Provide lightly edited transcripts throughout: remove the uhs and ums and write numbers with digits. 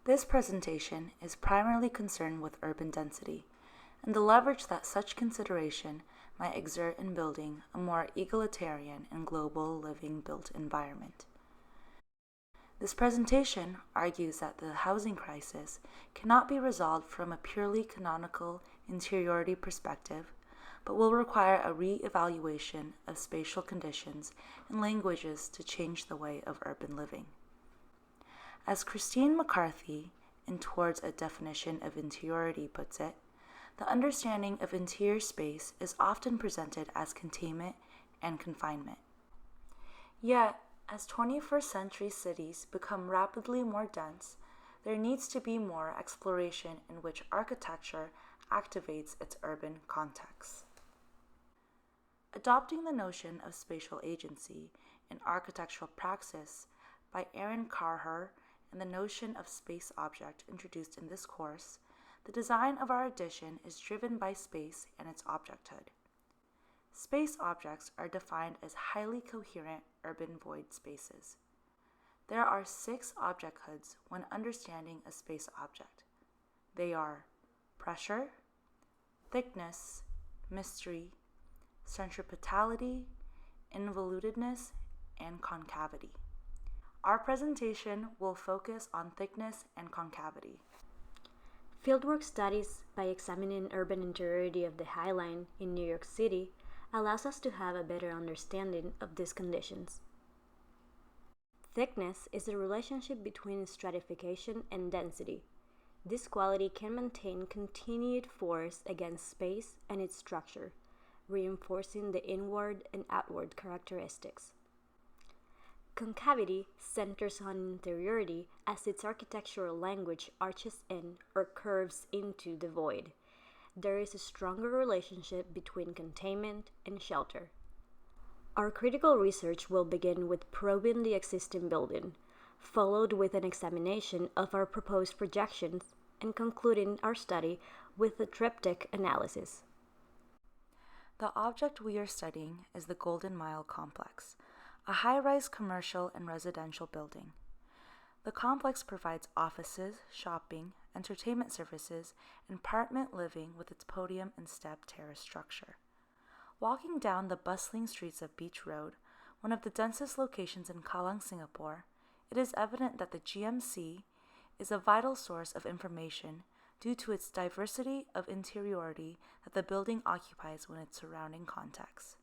This presentation is primarily concerned with urban density and the leverage that such consideration might exert in building a more egalitarian and global living built environment. This presentation argues that the housing crisis cannot be resolved from a purely canonical interiority perspective, but will require a re-evaluation of spatial conditions and languages to change the way of urban living. As Christine McCarthy, in Towards a Definition of Interiority, puts it, the understanding of interior space is often presented as containment and confinement. Yet, as 21st century cities become rapidly more dense, there needs to be more exploration in which architecture activates its urban context. Adopting the notion of spatial agency in architectural praxis by Aaron Carher and the notion of space object introduced in this course, the design of our edition is driven by space and its objecthood. Space objects are defined as highly coherent urban void spaces. There are 6 objecthoods when understanding a space object. They are pressure, thickness, mystery, centripetality, involutedness, and concavity. Our presentation will focus on thickness and concavity. Fieldwork studies by examining urban interiority of the High Line in New York City allows us to have a better understanding of these conditions. Thickness is the relationship between stratification and density. This quality can maintain continued force against space and its structure, reinforcing the inward and outward characteristics. Concavity centers on interiority as its architectural language arches in or curves into the void. There is a stronger relationship between containment and shelter. Our critical research will begin with probing the existing building, followed with an examination of our proposed projections, and concluding our study with a triptych analysis. The object we are studying is the Golden Mile Complex, a high-rise commercial and residential building. The complex provides offices, shopping, entertainment services, and apartment living with its podium and step terrace structure. Walking down the bustling streets of Beach Road, one of the densest locations in Kallang, Singapore, it is evident that the GMC is a vital source of information due to its diversity of interiority that the building occupies within its surrounding context.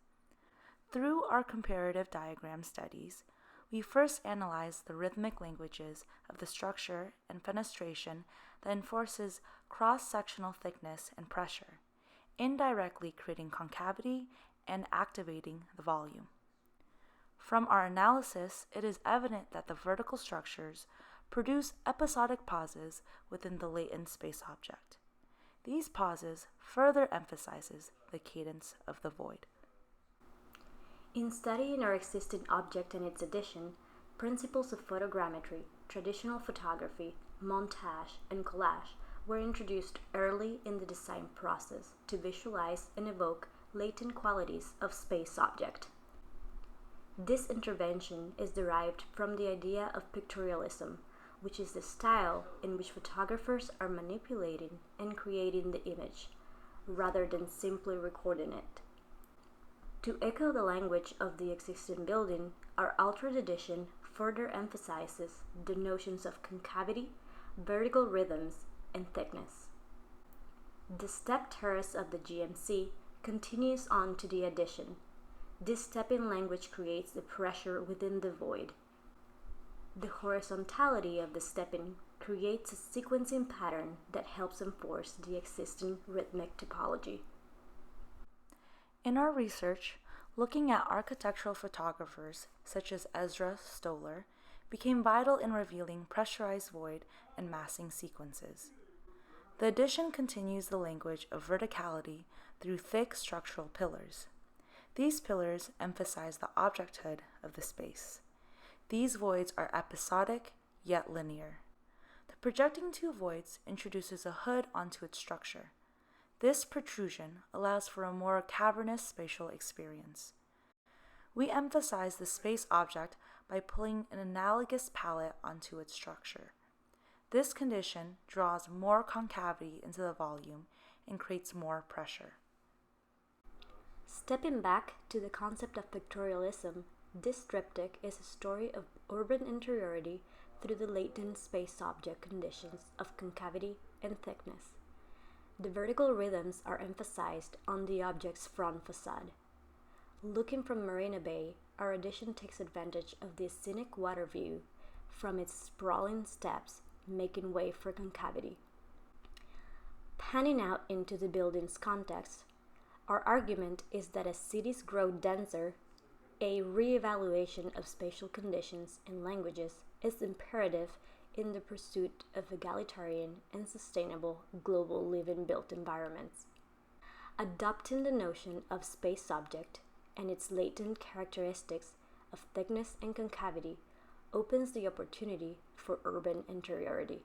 Through our comparative diagram studies, we first analyzed the rhythmic languages of the structure and fenestration that enforces cross-sectional thickness and pressure, indirectly creating concavity and activating the volume. From our analysis, it is evident that the vertical structures produce episodic pauses within the latent space object. These pauses further emphasizes the cadence of the void. In studying our existing object and its addition, principles of photogrammetry, traditional photography, montage, and collage were introduced early in the design process to visualize and evoke latent qualities of space object. This intervention is derived from the idea of pictorialism, which is the style in which photographers are manipulating and creating the image, rather than simply recording it. To echo the language of the existing building, our altered edition further emphasizes the notions of concavity, vertical rhythms, and thickness. The step terrace of the GMC continues on to the addition. This stepping language creates the pressure within the void. The horizontality of the stepping creates a sequencing pattern that helps enforce the existing rhythmic topology. In our research, looking at architectural photographers such as Ezra Stoller became vital in revealing pressurized void and massing sequences. The addition continues the language of verticality through thick structural pillars. These pillars emphasize the objecthood of the space. These voids are episodic yet linear. The projecting two voids introduces a hood onto its structure. This protrusion allows for a more cavernous spatial experience. We emphasize the space object by pulling an analogous palette onto its structure. This condition draws more concavity into the volume and creates more pressure. Stepping back to the concept of pictorialism, this triptych is a story of urban interiority through the latent space object conditions of concavity and thickness. The vertical rhythms are emphasized on the object's front facade. Looking from Marina Bay, our edition takes advantage of the scenic water view from its sprawling steps, making way for concavity. Panning out into the building's context, our argument is that as cities grow denser, a re-evaluation of spatial conditions and languages is imperative in the pursuit of egalitarian and sustainable global living-built environments. Adopting the notion of space object and its latent characteristics of thickness and concavity opens the opportunity for urban interiority.